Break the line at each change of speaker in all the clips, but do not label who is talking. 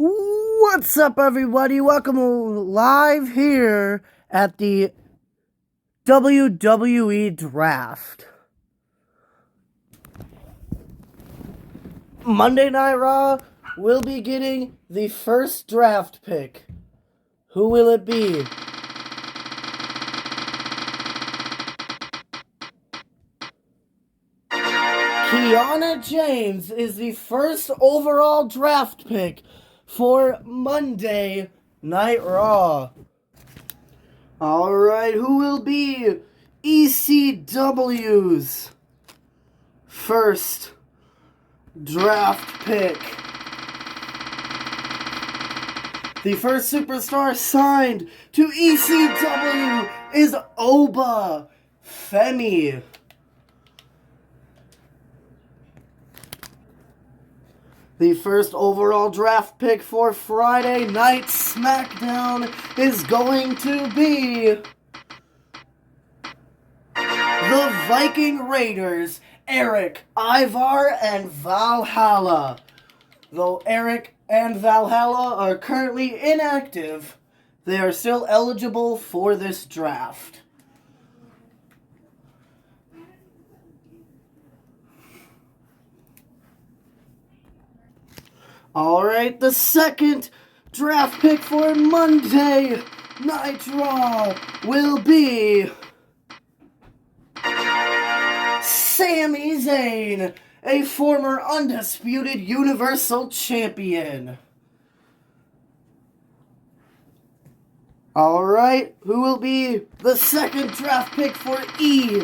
What's up, everybody? Welcome live here at the WWE Draft. Monday Night Raw will be getting the first draft pick. Who will it be? Kiana James is the first overall draft pick for Monday Night Raw. Alright, who will be ECW's first draft pick? The first superstar signed to ECW is Oba Femi. The first overall draft pick for Friday Night SmackDown is going to be the Viking Raiders, Eric, Ivar, and Valhalla. Though Eric and Valhalla are currently inactive, they are still eligible for this draft. Alright, the second draft pick for Monday Night Raw will be Sami Zayn, a former undisputed Universal Champion. Alright, who will be the second draft pick for ECW?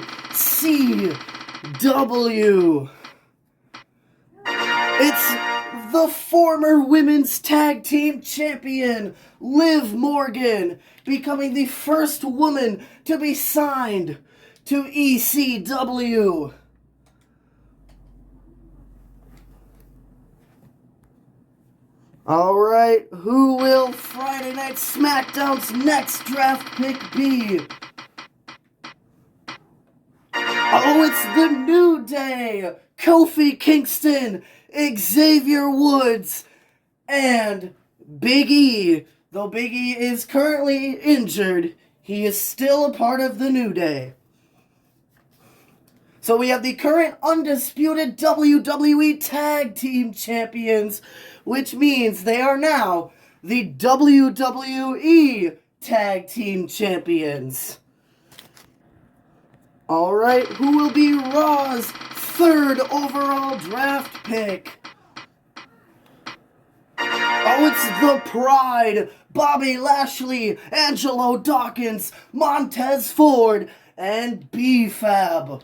It's the former women's tag team champion, Liv Morgan, becoming the first woman to be signed to ECW. Alright, who will Friday Night SmackDown's next draft pick be? Oh, it's the New Day! Kofi Kingston, Xavier Woods, and Big E. Though Big E is currently injured, he is still a part of the New Day. So we have the current undisputed WWE Tag Team Champions, which means they are now the WWE Tag Team Champions. Alright, who will be Raw's third overall draft pick? Oh, it's the Pride, Bobby Lashley, Angelo Dawkins, Montez Ford, and B-Fab.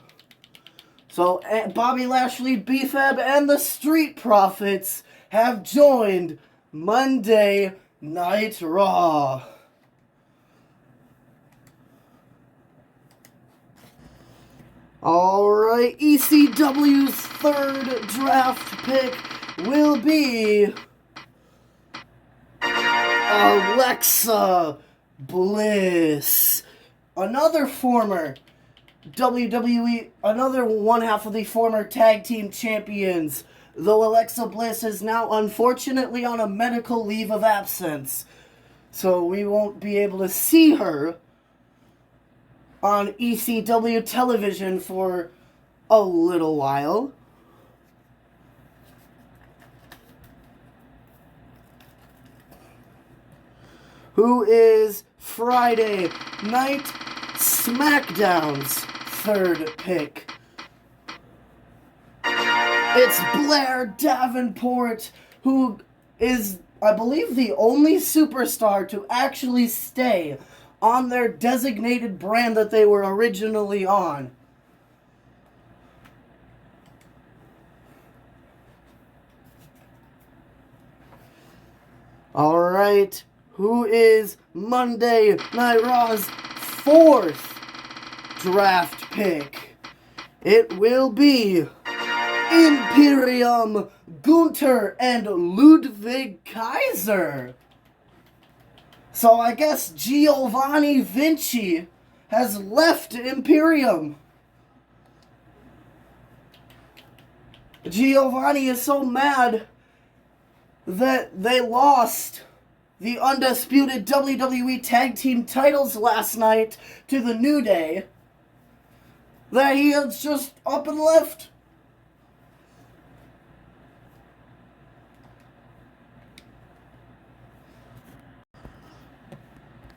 So, Bobby Lashley, B-Fab, and the Street Profits have joined Monday Night Raw. Alright, ECW's third draft pick will be Alexa Bliss. Another former WWE, another one half of the former tag team champions, though Alexa Bliss is now unfortunately on a medical leave of absence. So we won't be able to see her on ECW television for a little while. Who is Friday Night SmackDown's third pick? It's Blair Davenport, who is, I believe, the only superstar to actually stay on their designated brand that they were originally on. Alright, who is Monday Night Raw's fourth draft pick? It will be Imperium, Gunther, and Ludwig Kaiser. So I guess Giovanni Vinci has left Imperium. Giovanni is so mad that they lost the undisputed WWE Tag Team titles last night to the New Day, that he has just up and left.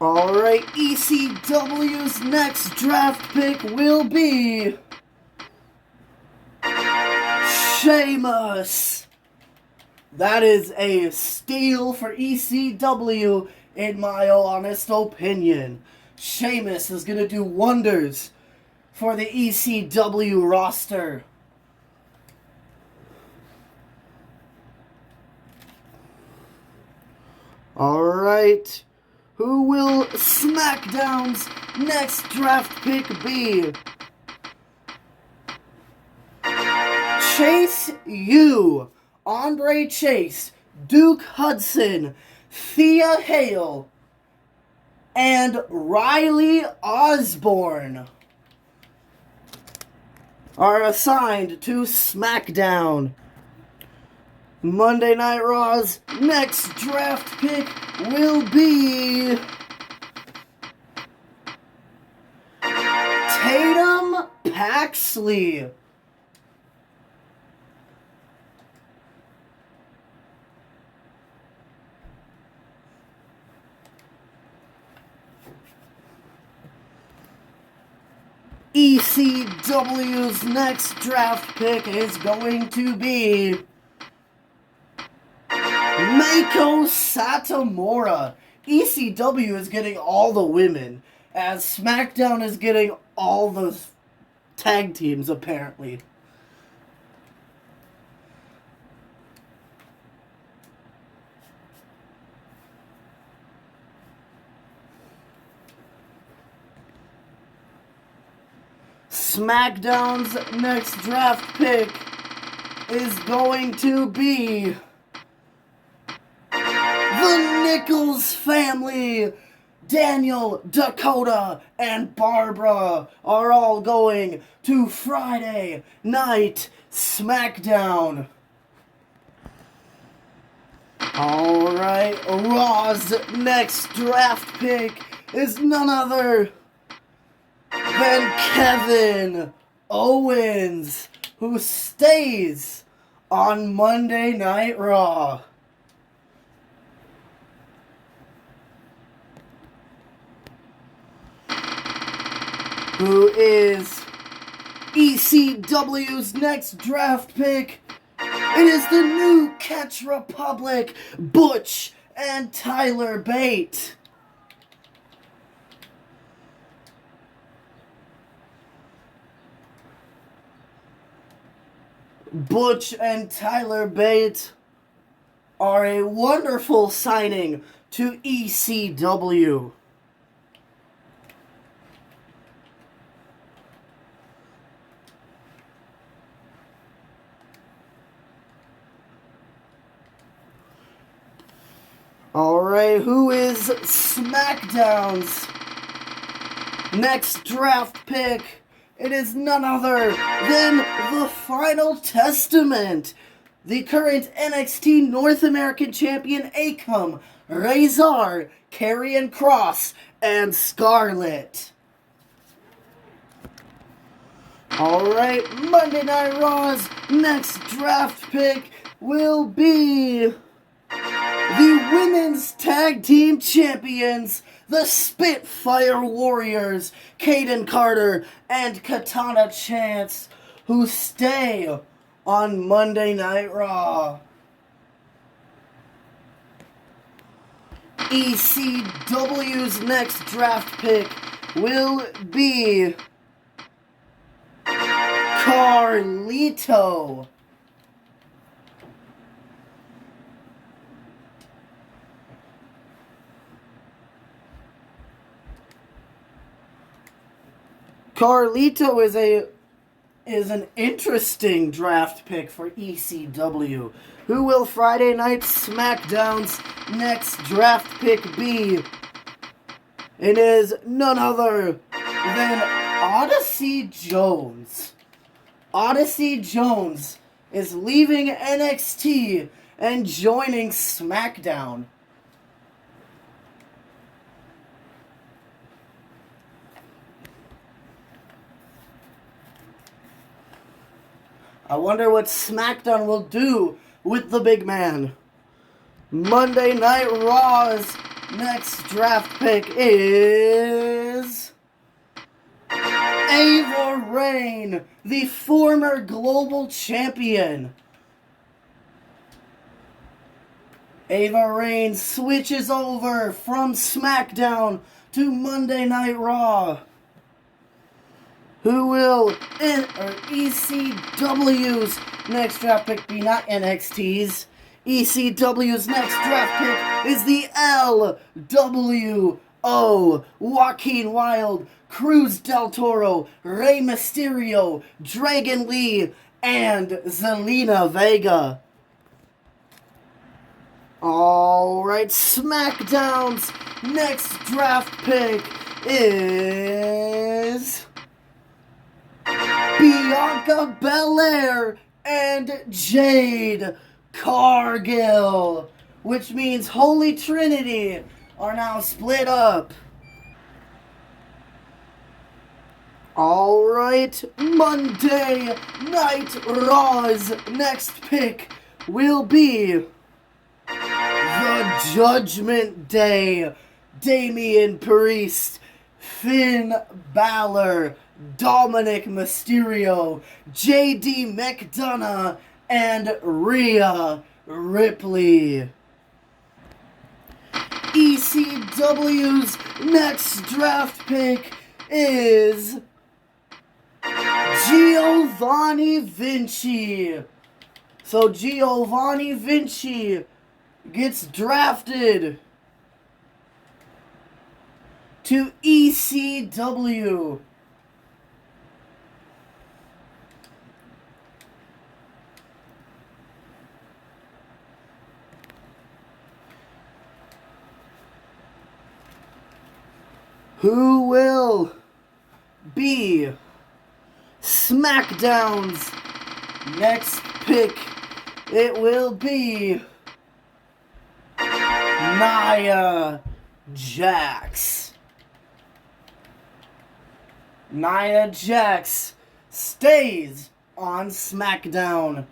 Alright, ECW's next draft pick will be Sheamus. That is a steal for ECW, in my honest opinion. Sheamus is going to do wonders for the ECW roster. Alright, who will SmackDown's next draft pick be? Chase U, Andre Chase, Duke Hudson, Thea Hale, and Riley Osborne are assigned to SmackDown. Monday Night Raw's next draft pick will be Tatum Paxley. ECW's next draft pick is going to be Meiko Satomura. ECW is getting all the women, as SmackDown is getting all the tag teams, apparently. SmackDown's next draft pick is going to be the Nichols family. Daniel, Dakota, and Barbara are all going to Friday Night SmackDown. Alright, Raw's next draft pick is none other than Kevin Owens, who stays on Monday Night Raw. Who is ECW's next draft pick? It is the New Catch Republic, Butch and Tyler Bate. Butch and Tyler Bate are a wonderful signing to ECW. Alright, who is SmackDown's next draft pick? It is none other than the Final Testament, the current NXT North American Champion Akam, Razor, Karrion Kross, and Scarlett. Alright, Monday Night Raw's next draft pick will be the Women's Tag Team Champions, the Spitfire Warriors, Kaden Carter and Katana Chance, who stay on Monday Night Raw. ECW's next draft pick will be Carlito. Carlito is an interesting draft pick for ECW. Who will Friday Night SmackDown's next draft pick be? It is none other than Odyssey Jones. Odyssey Jones is leaving NXT and joining SmackDown. I wonder what SmackDown will do with the big man. Monday Night Raw's next draft pick is Ava Raine, the former global champion. Ava Raine switches over from SmackDown to Monday Night Raw. Who will enter ECW's next draft pick be not NXT's? ECW's next draft pick is the LWO. Joaquin Wilde, Cruz del Toro, Rey Mysterio, Dragon Lee, and Zelina Vega. Alright, SmackDown's next draft pick is Bianca Belair and Jade Cargill, which means Holy Trinity are now split up. Alright, Monday Night Raw's next pick will be the Judgment Day. Damian Priest, Finn Balor, Dominic Mysterio, JD McDonough, and Rhea Ripley. ECW's next draft pick is Giovanni Vinci. So Giovanni Vinci gets drafted to ECW. Who will be SmackDown's next pick? It will be Nia Jax. Nia Jax stays on SmackDown.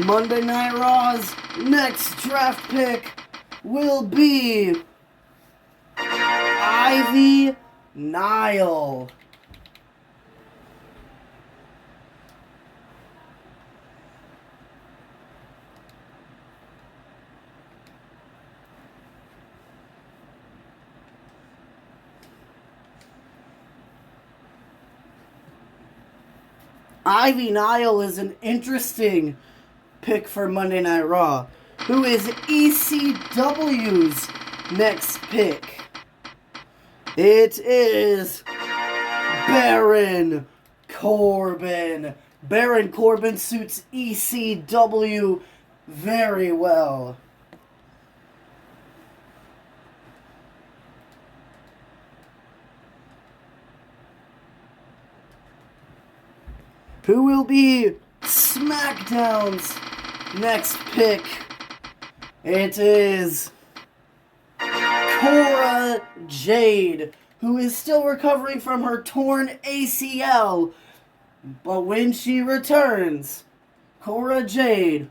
Monday Night Raw's next draft pick will be Ivy Nile. Ivy Nile is an interesting pick for Monday Night Raw, who is ECW's next pick. It is Baron Corbin. Baron Corbin suits ECW very well. Who will be SmackDown's next pick? It is Cora Jade, who is still recovering from her torn ACL. But when she returns, Cora Jade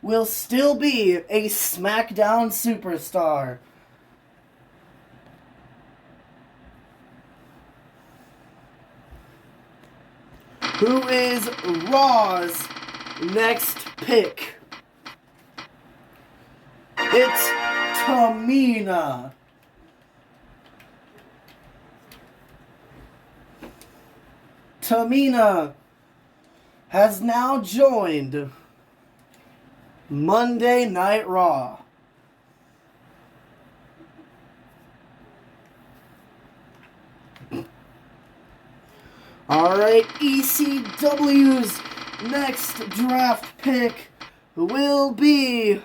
will still be a SmackDown superstar. Who is Raw's next pick? It's Tamina. Tamina has now joined Monday Night Raw. Alright, ECW's next draft pick will be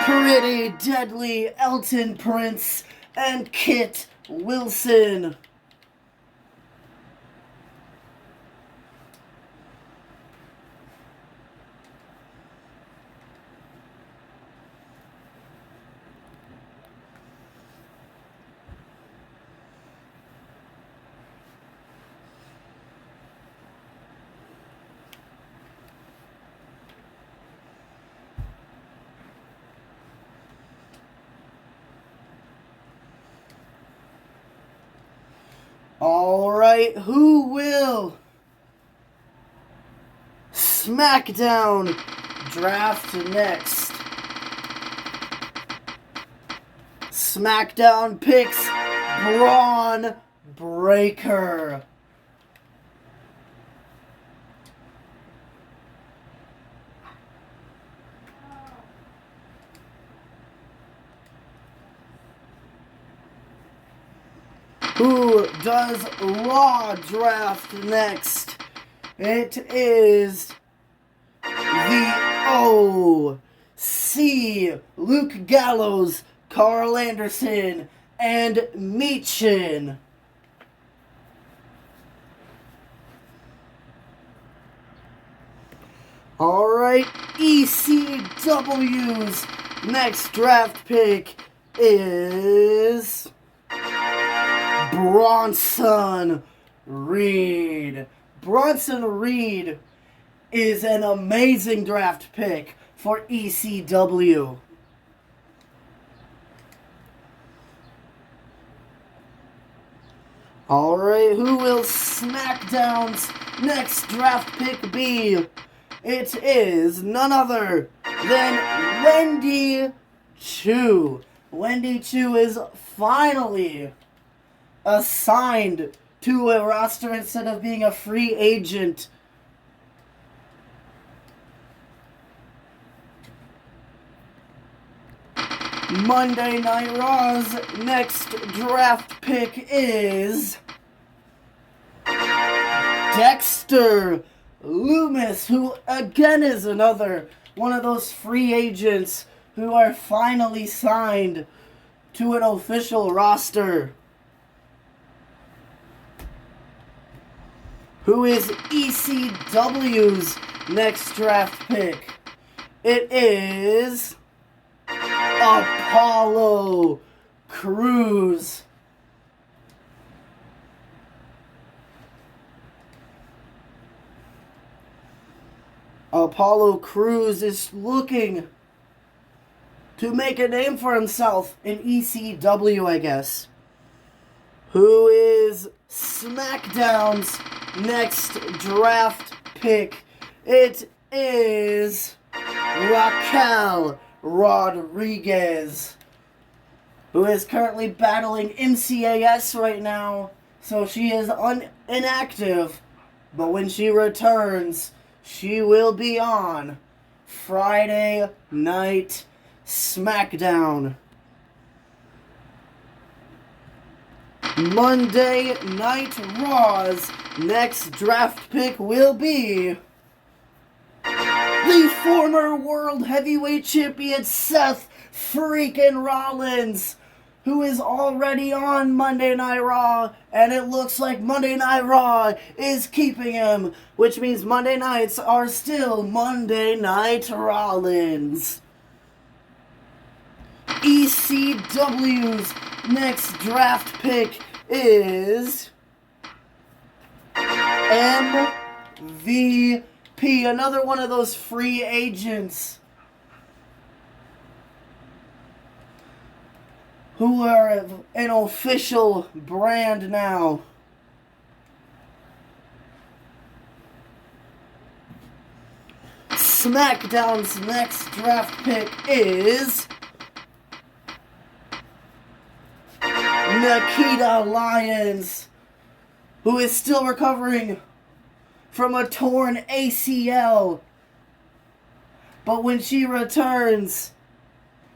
Pretty Deadly Elton Prince and Kit Wilson. Alright, who will SmackDown draft next? SmackDown picks Braun Breaker. Who does Raw draft next? It is the O.C. Luke Gallows, Carl Anderson, and Michin. Alright, ECW's next draft pick is Bronson Reed. Bronson Reed is an amazing draft pick for ECW. Alright, who will SmackDown's next draft pick be? It is none other than Wendy Chu. Wendy Chu is finally assigned to a roster instead of being a free agent. Monday Night Raw's next draft pick is Dexter Lumis, who again is another one of those free agents who are finally signed to an official roster. Who is ECW's next draft pick? It is Apollo Crews. Apollo Crews is looking to make a name for himself in ECW, I guess. Who is SmackDown's next draft pick? It is Raquel Rodriguez, who is currently battling MCAS right now, so she is inactive, but when she returns, she will be on Friday Night SmackDown. Monday Night Raw's next draft pick will be the former World Heavyweight Champion Seth freaking Rollins, who is already on Monday Night Raw, and it looks like Monday Night Raw is keeping him, which means Monday nights are still Monday Night Rollins. ECW's next draft pick is MVP, another one of those free agents who are an official brand now. SmackDown's next draft pick is Nikita Lyons, who is still recovering from a torn ACL. But when she returns,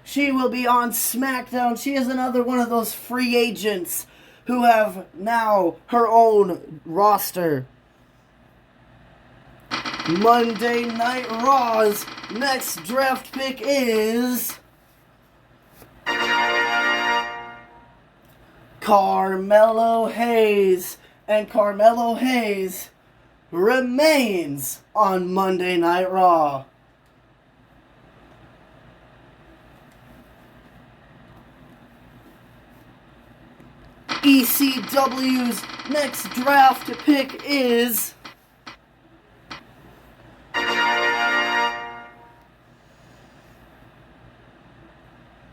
she will be on SmackDown. She is another one of those free agents who have now her own roster. Monday Night Raw's next draft pick is Carmelo Hayes. And Carmelo Hayes remains on Monday Night Raw. ECW's next draft pick is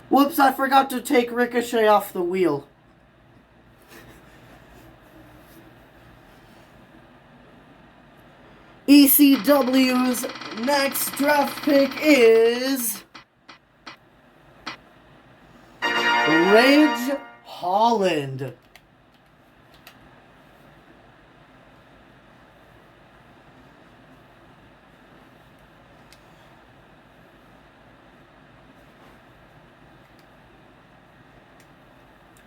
whoops, I forgot to take Ricochet off the wheel. ECW's next draft pick is Ridge Holland.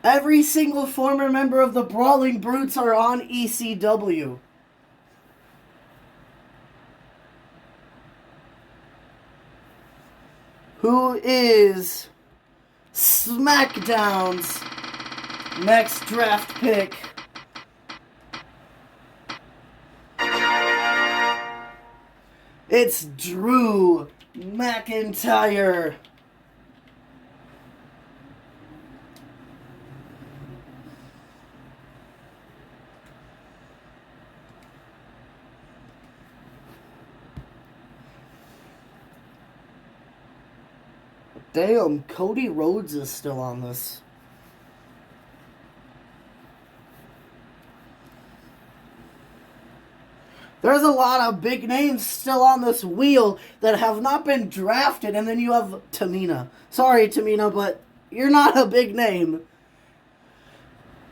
Every single former member of the Brawling Brutes are on ECW. Who is SmackDown's next draft pick? It's Drew McIntyre. Damn, Cody Rhodes is still on this. There's a lot of big names still on this wheel that have not been drafted, and then you have Tamina. Sorry, Tamina, but you're not a big name.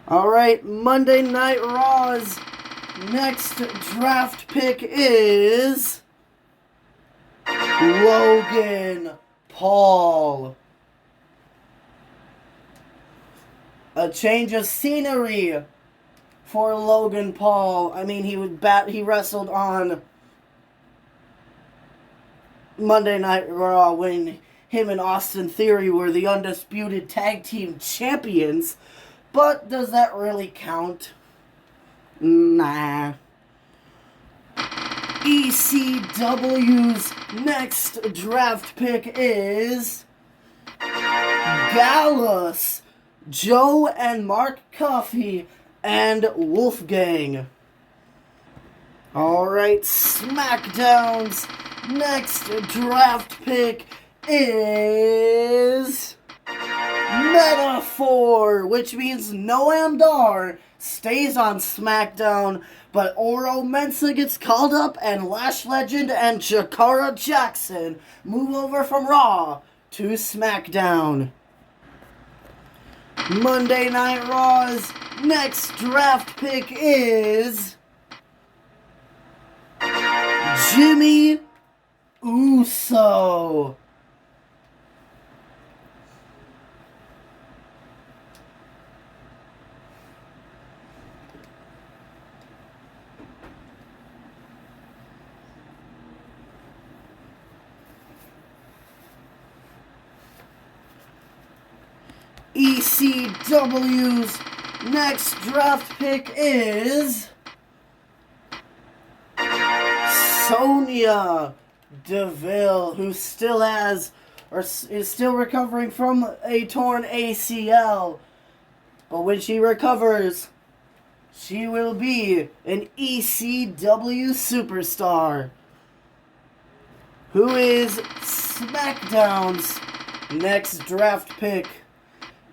Alright, Monday Night Raw's next draft pick is Logan Paul. A change of scenery for Logan Paul. I mean, he wrestled on Monday Night Raw when him and Austin Theory were the undisputed tag team champions. But does that really count? Nah. ECW's next draft pick is Gallus, Joe and Mark Coffey, and Wolfgang. Alright, SmackDown's next draft pick is Metaphor, which means Noam Dar stays on SmackDown, but Oro Mensah gets called up and Lash Legend and Jakara Jackson move over from Raw to SmackDown. Monday Night Raw's next draft pick is Jimmy Uso. ECW's next draft pick is Sonya Deville, who still has, or is still recovering from a torn ACL. But when she recovers, she will be an ECW superstar. Who is SmackDown's next draft pick?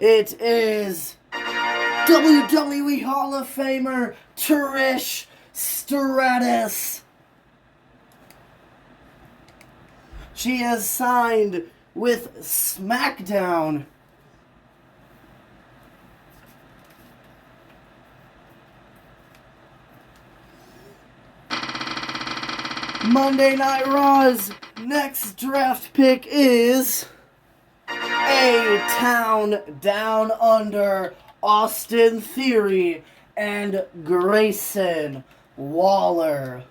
It is WWE Hall of Famer Trish Stratus. She has signed with SmackDown. Monday Night Raw's next draft pick is A-Town Down Under, Austin Theory, and Grayson Waller.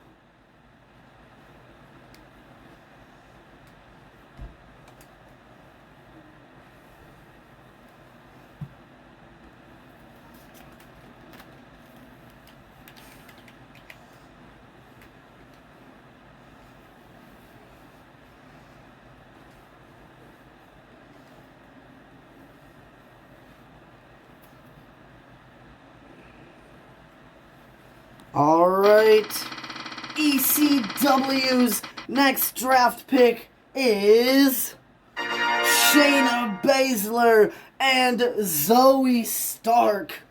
Alright. ECW's next draft pick is Shayna Baszler and Zoe Stark.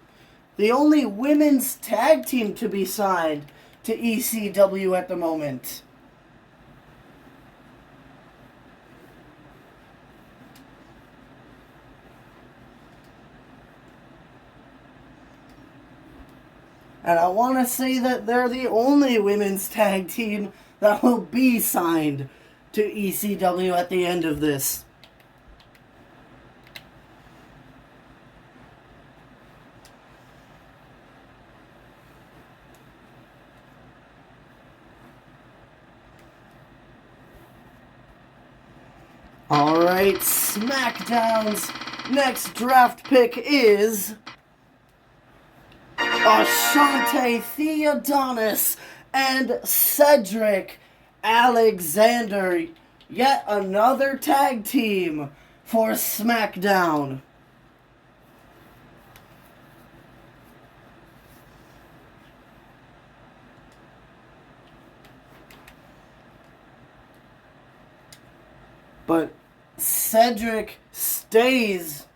The only women's tag team to be signed to ECW at the moment. And I want to say that they're the only women's tag team that will be signed to ECW at the end of this. Alright, SmackDown's next draft pick is Ashante Theodonis and Cedric Alexander. Yet another tag team for SmackDown. But Cedric stays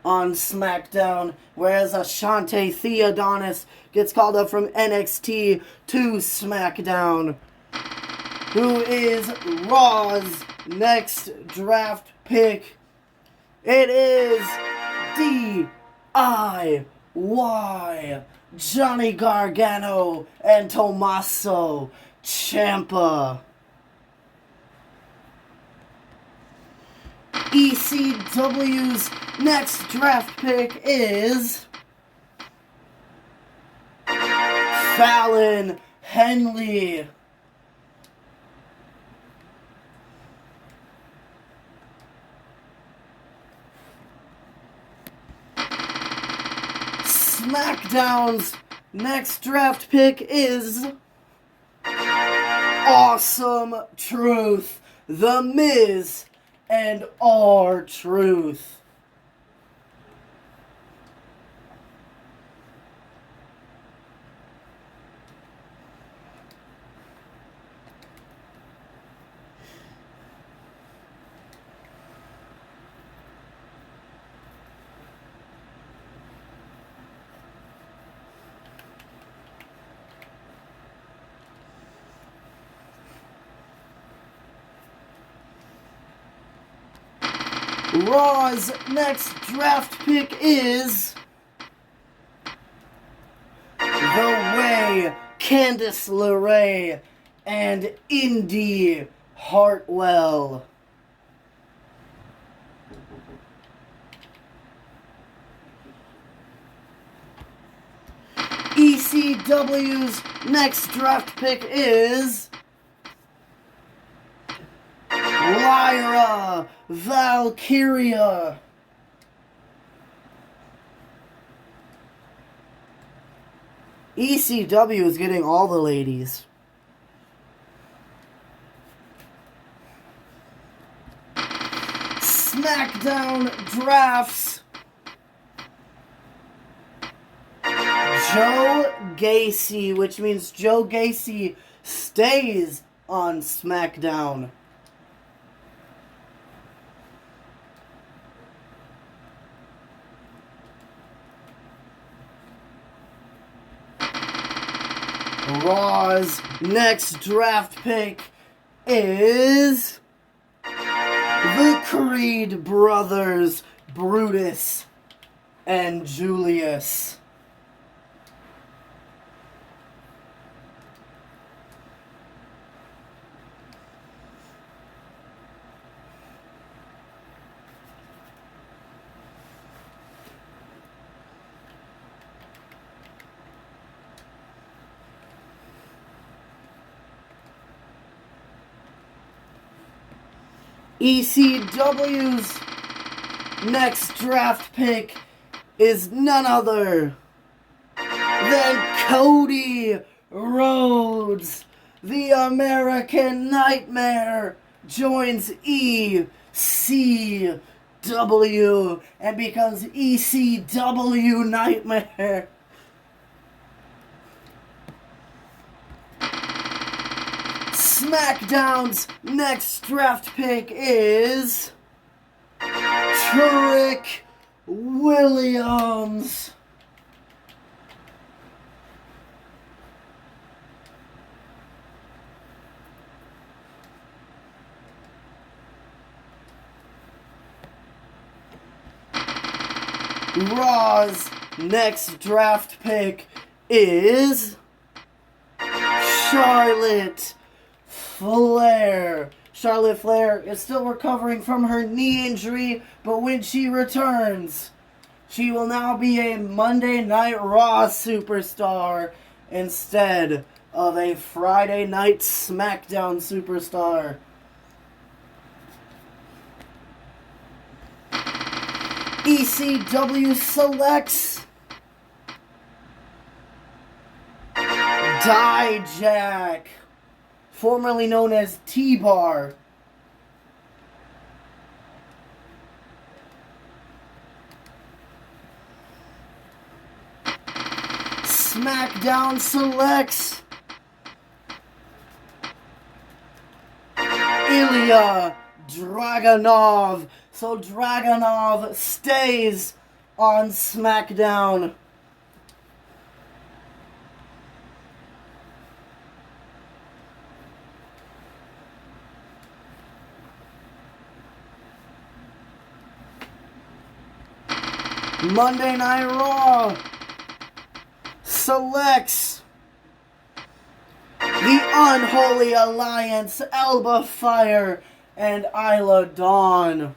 on SmackDown, whereas Ashante Theodonis gets called up from NXT to SmackDown. Who is Raw's next draft pick? It is DIY, Johnny Gargano and Tommaso Ciampa. ECW's next draft pick is Fallon Henley. SmackDown's next draft pick is Awesome Truth, The Miz and R-Truth. Raw's next draft pick is The Way, Candice LeRae and Indy Hartwell. ECW's next draft pick is Lyra Valkyria. ECW is getting all the ladies. SmackDown drafts Joe Gacy, which means Joe Gacy stays on SmackDown. Raw's next draft pick is the Creed brothers, Brutus and Julius. ECW's next draft pick is none other than Cody Rhodes. The American Nightmare joins ECW and becomes ECW Nightmare. SmackDown's next draft pick is Trick Williams. Raw's next draft pick is Charlotte Flair. Charlotte Flair is still recovering from her knee injury, but when she returns, she will now be a Monday Night Raw superstar instead of a Friday Night SmackDown superstar. ECW selects Dijak, formerly known as T-Bar. SmackDown selects Ilya Dragunov. So Dragunov stays on SmackDown. Monday Night Raw selects the Unholy Alliance, Alba Fire and Isla Dawn.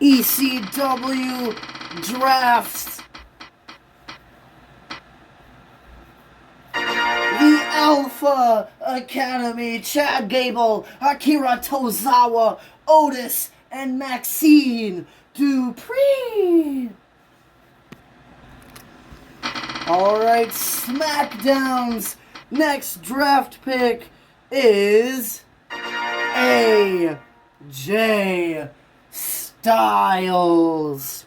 ECW drafts the Alpha Academy, Chad Gable, Akira Tozawa, Otis, and Maxine Dupree. Alright, SmackDown's next draft pick is AJ Styles,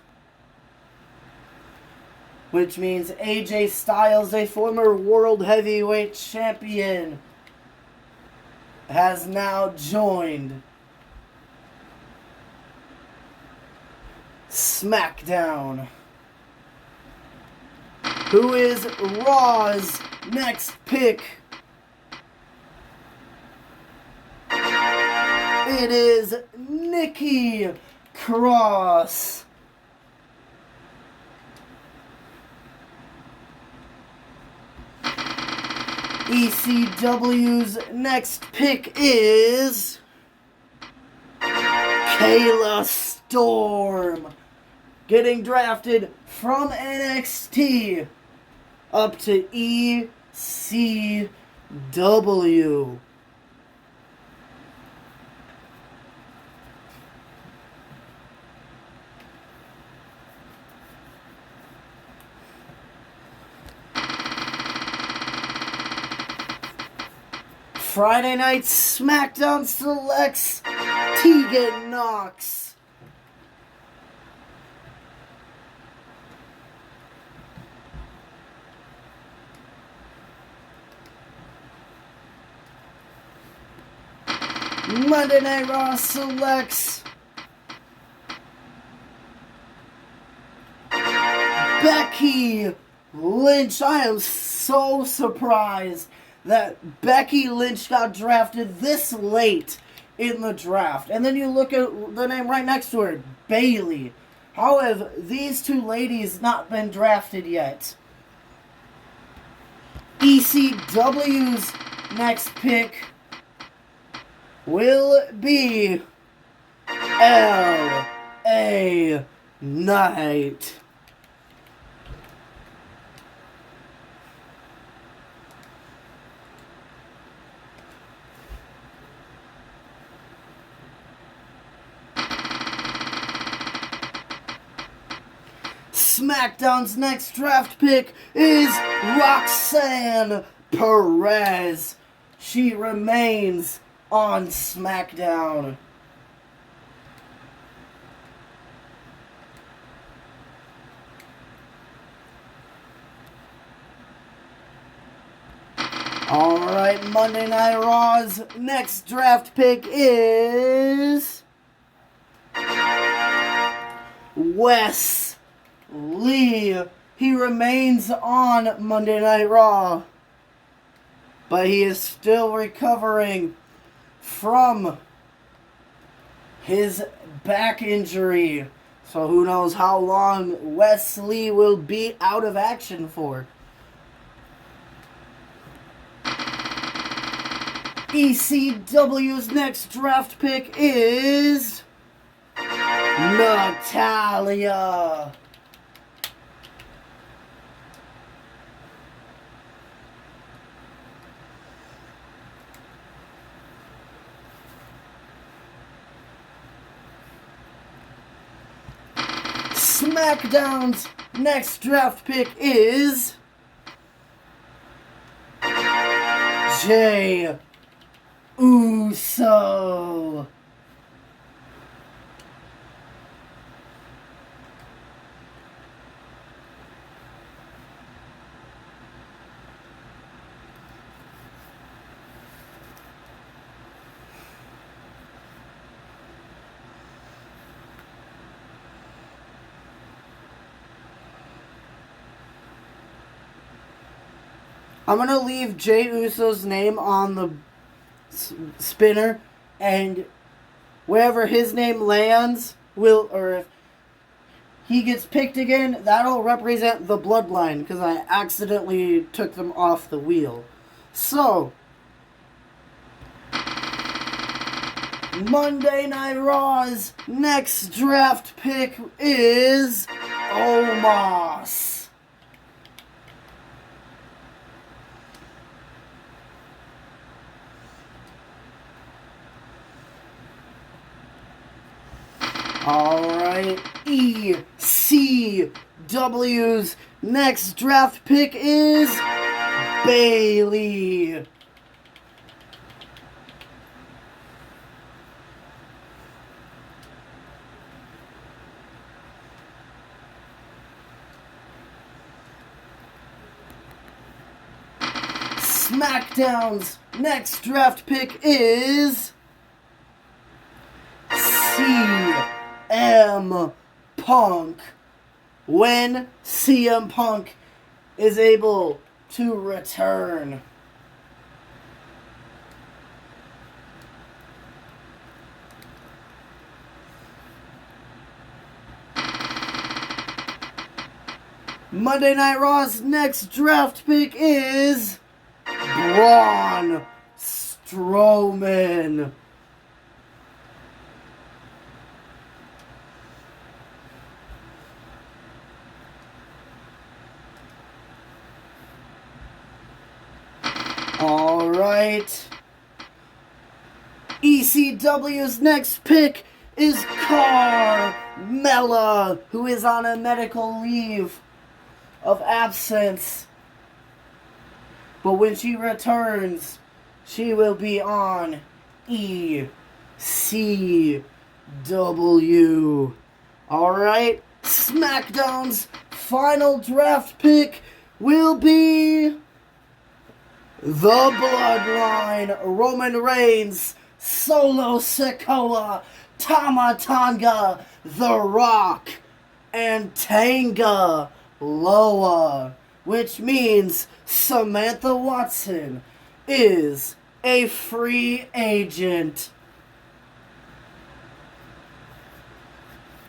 which means AJ Styles, a former World Heavyweight Champion, has now joined SmackDown. Who is Raw's next pick? It is Nikki Cross. ECW's next pick is Kayla Storm, getting drafted from NXT up to ECW. Friday Night SmackDown selects Tegan Knox. Monday Night Raw selects Becky Lynch. I am so surprised that Becky Lynch got drafted this late in the draft. And then you look at the name right next to her, Bayley. How have these two ladies not been drafted yet? ECW's next pick will be LA night. SmackDown's next draft pick is Roxanne Perez. She remains on SmackDown. Alright, Monday Night Raw's next draft pick is Wes Lee. He remains on Monday Night Raw, but he is still recovering from his back injury. So who knows how long Wes Lee will be out of action for. ECW's next draft pick is Natalya. SmackDown's next draft pick is Jey Uso. I'm going to leave Jey Uso's name on the spinner, and wherever his name lands, or if he gets picked again, that'll represent the bloodline, because I accidentally took them off the wheel. So, Monday Night Raw's next draft pick is Omos. Alright, ECW's next draft pick is Bayley. SmackDown's next draft pick is CM Punk. When CM Punk is able to return. Monday Night Raw's next draft pick is Braun Strowman. Alright. ECW's next pick is Carmella, who is on a medical leave of absence. But when she returns, she will be on ECW. Alright. SmackDown's final draft pick will be The Bloodline, Roman Reigns, Solo Sikoa, Tama Tonga, The Rock, and Tanga Loa, which means Samantha Watson is a free agent.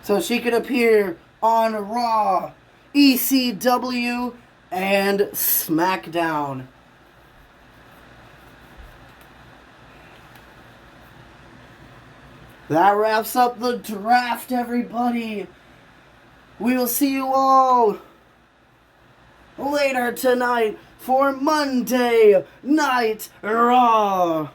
So she could appear on Raw, ECW, and SmackDown. That wraps up the draft, everybody. We will see you all later tonight for Monday Night Raw.